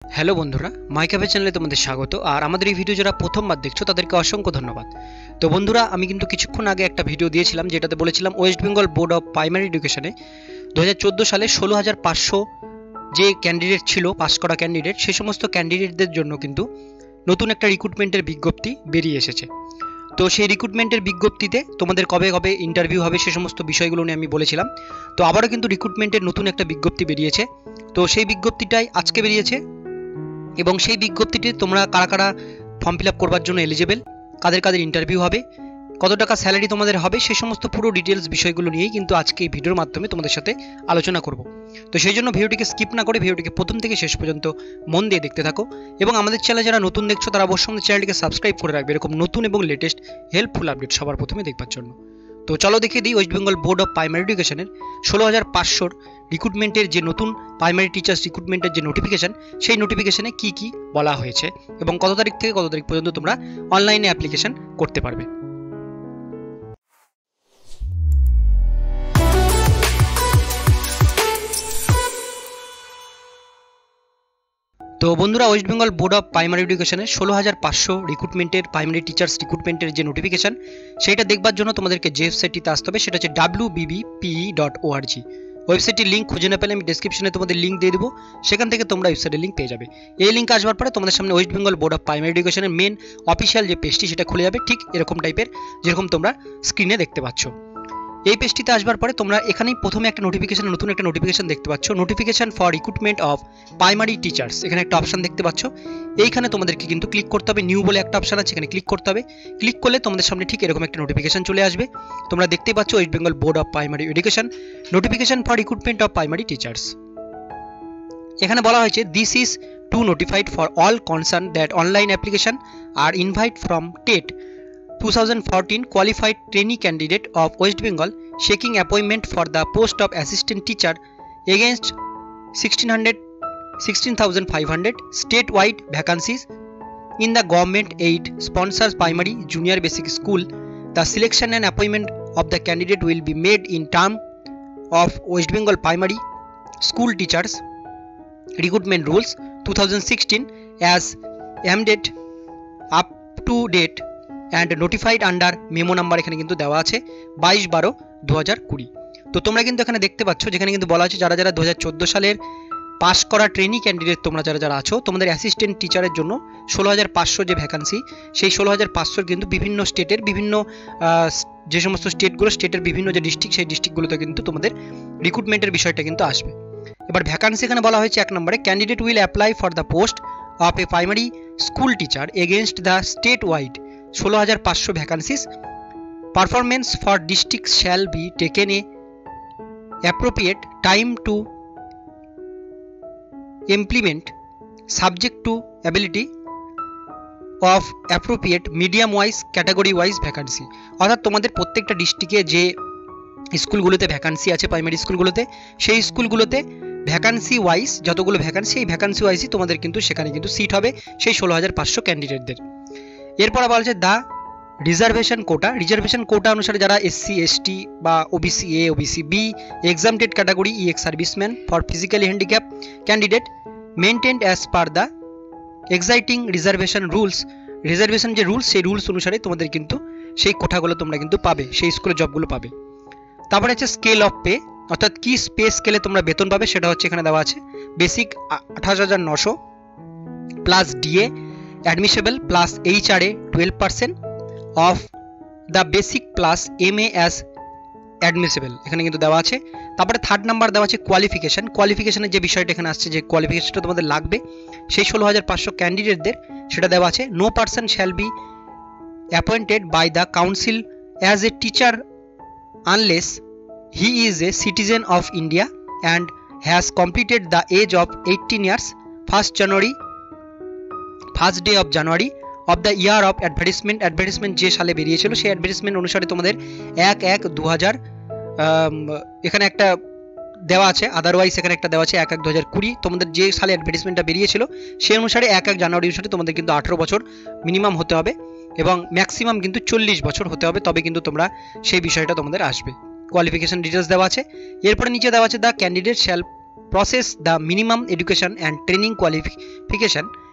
Hello বন্ধুরা, মাই cafe চ্যানেলে তোমাদের স্বাগত। আর আমাদের এই ভিডিও যারা প্রথমবার দেখছো তাদেরকে অসংখ্য ধন্যবাদ। তো বন্ধুরা, আমি কিন্তু কিছুক্ষণ আগে একটা ভিডিও দিয়েছিলাম যেটাতে বলেছিলাম West Bengal board of primary এডুকেশনে 2014 সালে 16,500 যে ক্যান্ডিডেট ছিল, পাস করা ক্যান্ডিডেট, সেই সমস্ত ক্যান্ডিডেটদের জন্য কিন্তু নতুন একটা রিক্রুটমেন্টের বিজ্ঞপ্তি বেরিয়ে এসেছে। তো সেই রিক্রুটমেন্টের বিজ্ঞপ্তিতে তোমাদের কবে কবে ইন্টারভিউ হবে সে সমস্ত বিষয়গুলো নিয়ে আমি বলেছিলাম। তো আবারও কিন্তু রিক্রুটমেন্টের নতুন একটা বিজ্ঞপ্তি বেরিয়েছে। তো সেই বিজ্ঞপ্তিটাই আজকে বেরিয়েছে এবং সেই বিজ্ঞপ্তিটি তোমরা কারা কারা ফর্ম ফিল আপ করবার জন্য এলিজেবল, কাদের কাদের ইন্টারভিউ হবে, কত টাকা স্যালারি তোমাদের হবে, সেই সমস্ত পুরো ডিটেলস বিষয়গুলো নিয়েই কিন্তু আজকে এই ভিডিওর মাধ্যমে তোমাদের সাথে আলোচনা করব। তো সেই জন্য ভিডিওটিকে স্কিপ না করে ভিডিওটিকে প্রথম থেকে শেষ পর্যন্ত মন দিয়ে দেখতে থাকো এবং আমাদের চ্যানেলে যারা নতুন দেখছো তারা অবশ্যই আমাদের চ্যানেলটিকে সাবস্ক্রাইব করে রাখবে এরকম নতুন এবং লেটেস্ট হেল্পফুল আপডেট সবার প্রথমে দেখবার জন্য। তো চলো দেখিয়ে দিই West Bengal board of primary এডুকেশনের 16,500 রিক্রুটমেন্টের যে নতুন প্রাইমারি টিচার্স রিক্রুটমেন্টের যে নোটিফিকেশন, সেই নোটিফিকেশনে কি কি বলা হয়েছে এবং কত তারিখ থেকে কত তারিখ পর্যন্ত তোমরা অনলাইনে অ্যাপ্লিকেশন করতে পারবে। তো বন্ধুরা, West Bengal board of primary এডুকেশনের 16,500 রিক্রুটমেন্টের প্রাইমারি টিচার্স রিক্রুটমেন্টের যে নোটিফিকেশন, সেটা দেখবার জন্য তোমাদেরকে যে ওয়েবসাইটটিতে আসতে হবে সেটা হচ্ছে wbbpe.org। ওয়েবসাইটের লিঙ্ক খুঁজে না পেলে আমি ডেসক্রিপশনে তোমাদের লিঙ্ক দিয়ে দেবো, সেখান থেকে তোমরা ওয়েবসাইটের লিঙ্ক পেয়ে যাবে। এই লিঙ্ক আসবার পরে তোমাদের সামনে West Bengal board of primary এডুকেশনের মেন অফিসিয়াল যে পেজটি সেটা খুলে যাবে, ঠিক এরকম টাইপের যেরকম তোমরা স্ক্রিনে দেখতে পাচ্ছ। এই পেজটিতে আসবার পরে তোমরা এখানেই প্রথমে একটা নোটিফিকেশন, নতুন একটা নোটিফিকেশন দেখতে পাচ্ছ, notification for recruitment of primary teachers. এখানে একটা অপশন দেখতে পাচ্ছ, এইখানে তোমাদেরকে কিন্তু ক্লিক করতে হবে। নিউ বলে একটা অপশন আছে, এখানে ক্লিক করতে হবে। ক্লিক করলে তোমাদের সামনে ঠিক এরকম একটা নোটিফিকেশন চলে আসবে। তোমরা দেখতেই পাচ্ছ West Bengal board of primary education notification for recruitment of primary teachers. এখানে বলা হয়েছে this is to notified for all concern that online application are invite from TET 2014 qualified trainee candidate of West Bengal seeking appointment for the post of assistant teacher against 16,500 statewide vacancies in the government aid sponsors primary junior basic school. The selection and appointment of the candidate will be made in term of West Bengal primary school teachers recruitment rules 2016 as amended up to date and notified under memo number এখানে কিন্তু দেওয়া আছে 22/12/2020। তো তোমরা কিন্তু এখানে দেখতে পাচ্ছ যেখানে কিন্তু বলা আছে যারা যারা 2014 সালের পাস করা ট্রেনি ক্যান্ডিডেট তোমরা যারা যারা আছো, তোমাদের অ্যাসিস্ট্যান্ট টিচারের জন্য 16,500 যে ভ্যাকান্সি, সেই 16,500 কিন্তু বিভিন্ন স্টেটের বিভিন্ন যে সমস্ত স্টেটের বিভিন্ন যে ডিস্ট্রিক্ট, সেই ডিস্ট্রিক্টগুলোতে কিন্তু তোমাদের রিক্রুটমেন্টের বিষয়টা কিন্তু আসবে। এবার ভ্যাকান্সি এখানে বলা হয়েছে 1 নম্বরে, candidate will apply for the post of a primary school teacher against the state wide 16,500 vacancies. Performance for districts shall be taken a appropriate time to implement subject to ability of appropriate medium wise category wise vacancy। অর্থাৎ তোমাদের প্রত্যেকটা ডিস্ট্রিক্টে যে স্কুলগুলোতে vacancy আছে primary স্কুলগুলোতে, সেই স্কুলগুলোতে ভ্যাকান্সি ওয়াইজ যতগুলো ভ্যাকান্সি, এই ভ্যাকান্সি ওয়াইজই তোমাদের কিন্তু সেখানে কিন্তু সিট হবে সেই 16,500 ক্যান্ডিডেটদের। এরপর বলা হচ্ছে দ্য রিজার্ভেশন কোটা অনুসারে যারা SC ST বা OBC A OBC B exempted category EX serviceman for physically handicap candidate maintained as per the exciting reservation rules. Reservation যে রুলস, সেই রুলস অনুসারে তোমাদের কিন্তু সেই কোঠাগুলো তোমরা কিন্তু পাবে, সেই স্কুলে জবগুলো পাবে। তারপরে হচ্ছে স্কেল অফ পে, অর্থাৎ কি পে স্কেলে তোমরা বেতন পাবে সেটা হচ্ছে এখানে দেওয়া আছে। Basic 28,900 plus DA admissible plus HRA 12% of the basic plus MA as admissible এখানে কিন্তু দেওয়া আছে। তারপরে 3rd নাম্বার দেওয়া আছে কোয়ালিফিকেশনের যে বিষয়টা এখানে আসছে, যে কোয়ালিফিকেশনটা তোমাদের লাগবে সেই 16,500 ক্যান্ডিডেটদের, সেটা দেওয়া আছে। No person shall be appointed by the council as a teacher unless he is a citizen of India and has completed the age of 18 years first day of January of the year of advertisement যে সালে বেরিয়েছিল সেই advertisement অনুসারে তোমাদের 1/1/2000 এখানে একটা দেওয়া আছে, আদারওয়াইজ এখানে একটা দেওয়া আছে 1/1/2020। তোমাদের যে সালে অ্যাডভার্টিসমেন্টটা বেরিয়েছিল সেই অনুসারে 1 জানুয়ারি অনুসারে তোমাদের কিন্তু 18 বছর মিনিমাম হতে হবে এবং ম্যাক্সিমাম কিন্তু 40 বছর হতে হবে, তবে কিন্তু তোমরা সেই বিষয়টা তোমাদের আসবে। কোয়ালিফিকেশন ডিটেলস দেওয়া আছে। এরপরে নিচে দেওয়া আছে the candidate shall process the minimum education and training qualification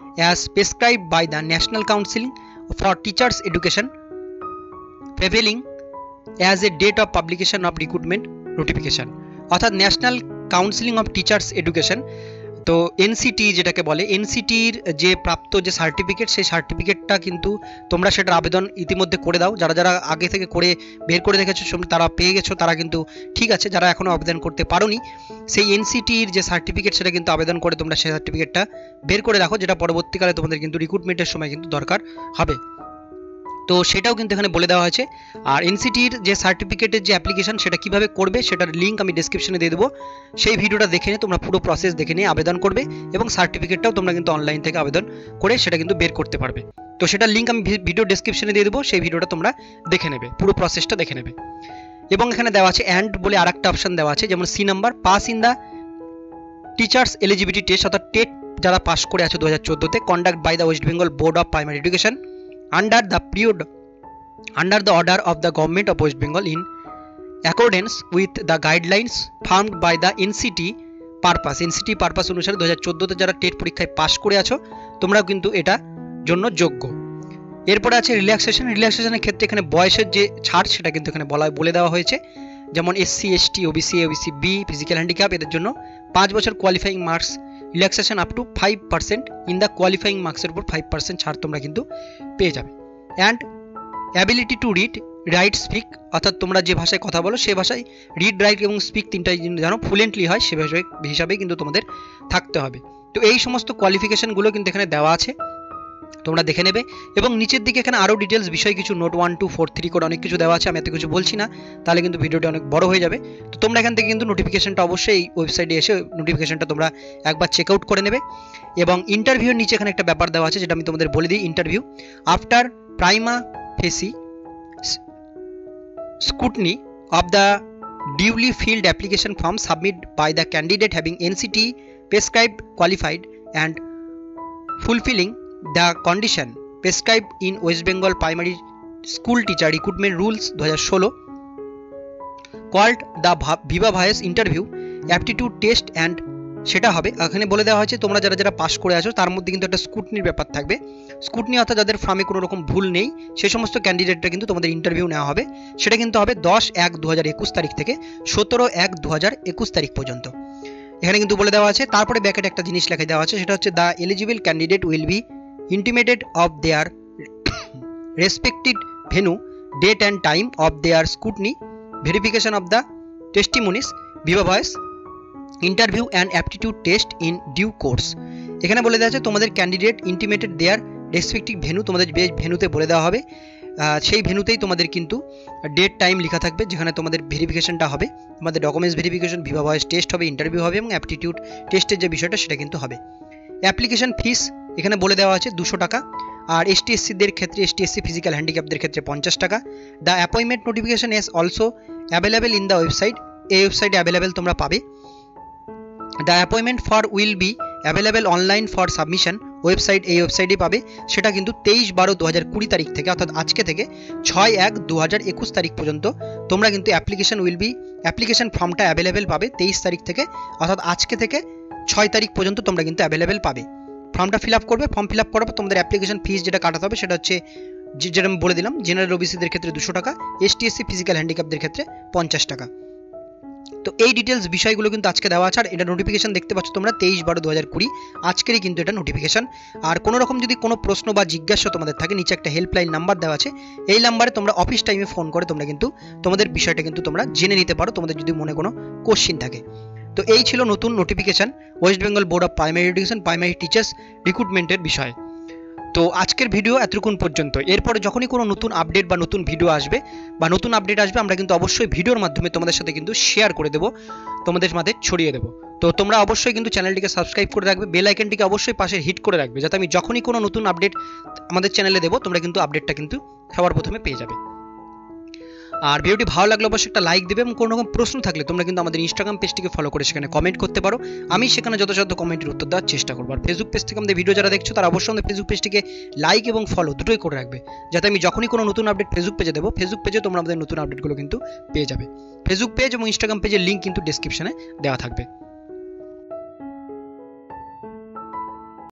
as prescribed by the National Council for Teachers Education prevailing as a date of publication of recruitment notification অর্থাৎ national counselling of teachers education, তো NCT যেটাকে বলে, এনসিটির যে প্রাপ্ত যে certificate, সেই সার্টিফিকেটটা কিন্তু তোমরা সেটার আবেদন ইতিমধ্যে করে দাও। যারা যারা আগে থেকে করে বের করে রেখেছো তারা পেয়ে গেছো, তারা কিন্তু ঠিক আছে। যারা এখনও আবেদন করতে পারোনি, সেই এনসিটির যে সার্টিফিকেট সেটা কিন্তু আবেদন করে তোমরা সেই সার্টিফিকেটটা বের করে রাখো, যেটা পরবর্তীকালে তোমাদের কিন্তু রিক্রুটমেন্টের সময় কিন্তু দরকার হবে। তো সেটাও কিন্তু এখানে বলে দেওয়া হয়েছে। আর এনসিটির যে সার্টিফিকেটের যে অ্যাপ্লিকেশন সেটা কিভাবে করবে সেটার লিঙ্ক আমি ডেসক্রিপশনে দিয়ে দেবো। সেই ভিডিওটা দেখে নিয়ে তোমরা পুরো প্রসেস দেখে নিয়ে আবেদন করবে এবং সার্টিফিকেটটাও তোমরা কিন্তু অনলাইন থেকে আবেদন করে সেটা কিন্তু বের করতে পারবে। তো সেটার লিঙ্ক আমি ভিডিও ডেসক্রিপশনে দিয়ে দেবো, সেই ভিডিওটা তোমরা দেখে নেবে, পুরো প্রসেসটা দেখে নেবে। এবং এখানে দেওয়া আছে অ্যান্ড বলে আর একটা অপশন দেওয়া আছে, যেমন C number, pass in the teachers eligibility test, অর্থাৎ টেট যারা পাস করে আছে 2014-তে, conduct by the West Bengal board of primary education under the order of the government of West Bengal in accordance with the guidelines formed by the NCT purpose অনুসারে 2014-তে যারা TET পরীক্ষায় pass করে আছো তোমরা কিন্তু এটা জন্য যোগ্য। এরপরে আছে রিল্যাক্সেশনের ক্ষেত্রে এখানে বয়সের যে ছাড় সেটা কিন্তু এখানে বলে দেওয়া হয়েছে, যেমন SC ST OBC B physical handicap এদের জন্য 5 বছর qualifying marks relaxation up to 5% in the qualifying মার্কসের উপর 5% ছাড় তোমরা কিন্তু পেয়ে যাবে। And ability to read write speak, অর্থাৎ তোমরা যে ভাষায় কথা বলো সেই ভাষায় রিড রাইট এবং স্পিক তিনটাই যেন ফ্লুয়েন্টলি হয় সে হিসাবে কিন্তু তোমাদের থাকতে হবে। তো এই সমস্ত কোয়ালিফিকেশনগুলো কিন্তু এখানে দেওয়া আছে, তোমরা দেখে নেবে। এবং নিচের দিকে এখানে আরও ডিটেলস বিষয় কিছু নোট 1 2 4 3 করে অনেক কিছু দেওয়া আছে, আমি এত কিছু বলছি না, তাহলে কিন্তু ভিডিওটা অনেক বড় হয়ে যাবে। তো তোমরা এখান থেকে কিন্তু নোটিফিকেশনটা অবশ্যই ওয়েবসাইটে এসে নোটিফিকেশনটা তোমরা একবার চেক আউট করে নেবে। এবং ইন্টারভিউর নিচে এখানে একটা ব্যাপার দেওয়া আছে যেটা আমি তোমাদের বলে দিই। Interview after prima ফেসি scrutiny of the duly filled application form submitted by the candidate having NCT prescribed qualified and fulfilling the condition prescribed in West Bengal Primary School Teacher Recruitment Rules 2016 called the Viva Voice Interview Aptitude Test and সেটা হবে। এখানে বলে দেওয়া হয়েছে তোমরা যারা যারা pass করে আছো তার মধ্যে কিন্তু একটা স্কুটনির ব্যাপার থাকবে। স্কুটনি অর্থাৎ যাদের ফর্মে কোনো রকম ভুল নেই সেই সমস্ত ক্যান্ডিডেটরা কিন্তু তোমাদের ইন্টারভিউ নেওয়া হবে। সেটা কিন্তু হবে 10/1/2021 তারিখ থেকে 17/1/2021 তারিখ পর্যন্ত। এখানে কিন্তু বলে দেওয়া আছে। তারপরে ব্যাকেটে একটা জিনিস লেখা দেওয়া আছে, সেটা হচ্ছে the eligible candidate will be intimated of their respective venue date and time of their scrutiny verification of the testimonies viva voce interview and aptitude test in due course. এখানে বলে দেওয়া আছে তোমাদের candidate intimated their respective venue, তোমাদের যে ভেনুতে বলে দেওয়া হবে সেই ভেনুতেই তোমাদের কিন্তু ডেট টাইম লেখা থাকবে যেখানে তোমাদের ভেরিফিকেশনটা হবে, তোমাদের documents verification, Viva voice test হবে, ইন্টারভিউ হবে এবং অ্যাপটিটিউড টেস্টের যে বিষয়টা সেটা কিন্তু হবে। অ্যাপ্লিকেশন ফিস এখানে বলে দেওয়া আছে 200 টাকা। আর ST SCদের ক্ষেত্রে ST SC ফিজিক্যাল হ্যান্ডিক্যাপদের ক্ষেত্রে 50 টাকা। The appointment notification is also available in the website, এই ওয়েবসাইটে অ্যাভেলেবেল তোমরা পাবে। The appointment for will be available online for submission, এই ওয়েবসাইটে পাবে। সেটা কিন্তু 23/12/2020 তারিখ থেকে অর্থাৎ আজকে থেকে 6/1/2021 তারিখ পর্যন্ত তোমরা কিন্তু অ্যাপ্লিকেশন ফর্মটা অ্যাভেলেবেল পাবে 23 তারিখ থেকে, অর্থাৎ আজকে থেকে 6 তারিখ পর্যন্ত তোমরা কিন্তু অ্যাভেলেবেল পাবে। ফর্মটা ফিল আপ করবে, ফর্ম ফিল আপ করার পর তোমাদের অ্যাপ্লিকেশন ফিস যেটা কাটাতে হবে সেটা হচ্ছে যেটা আমি বলে দিলাম, জেনারেল OBCদের ক্ষেত্রে 200 টাকা, ST SC ফিজিক্যাল হ্যান্ডিক্যাপদের ক্ষেত্রে 50 টাকা। তো এই ডিটেলস বিষয়গুলো কিন্তু আজকে দেওয়া আছে। আর এটা নোটিফিকেশন দেখতে পাচ্ছ তোমরা 23/12/2020 আজকেরই কিন্তু এটা নোটিফিকেশন। আর কোনো রকম যদি কোনো প্রশ্ন বা জিজ্ঞাসা তোমাদের থাকে নিচে একটা হেল্পলাইন নাম্বার দেওয়া আছে, এই নাম্বারে তোমরা অফিস টাইমে ফোন করে তোমরা কিন্তু তোমাদের বিষয়টা কিন্তু তোমরা জেনে নিতে পারো তোমাদের যদি মনে কোনো কোশ্চিন থাকে। তো এই ছিল নতুন notification West Bengal board of primary education primary teachers রিক্রুটমেন্টের বিষয়ে। তো আজকের ভিডিও এতক্ষণ পর্যন্ত। এরপরে যখনই কোনো নতুন আপডেট বা নতুন ভিডিও আসবে আমরা কিন্তু অবশ্যই ভিডিওর মাধ্যমে তোমাদের সাথে কিন্তু শেয়ার করে দেবো, তোমাদের মাঝে ছড়িয়ে দেবো। তো তোমরা অবশ্যই কিন্তু চ্যানেলটিকে সাবস্ক্রাইব করে রাখবে, বেল আইকনটিকে অবশ্যই পাশে হিট করে রাখবে, যাতে আমি যখনই কোনো নতুন আপডেট আমাদের চ্যানেলে দেবো তোমরা কিন্তু আপডেটটা কিন্তু সবার প্রথমে পেয়ে যাবে। আর ভিডিওটি ভালো লাগলে অবশ্যই একটা লাইক দেবে এবং কোনো রকম প্রশ্ন থাকলে তোমরা কিন্তু আমাদের ইনস্টাগ্রাম পেজটিকে ফলো করে সেখানে কমেন্ট করতে পারো, আমি সেখানে যথাযথ কমেন্টের উত্তর দেওয়ার চেষ্টা করবো। আর ফেসবুক পেজ থেকে আমাদের ভিডিও যারা দেখছো তারা অবশ্যই আমাদের ফেসবুক পেজটিকে লাইক এবং ফলো দুটোই করে রাখবে, যাতে আমি যখনই কোনো নতুন আপডেট ফেসবুক পেজে দেবো ফেসবুক পেজে তোমরা আমাদের নতুন আপডেটগুলো কিন্তু পেয়ে যাবে। ফেসবুক পেজ এবং ইনস্টাগ্রাম পেজের লিঙ্ক কিন্তু ডেসক্রিপশনে দেওয়া থাকবে।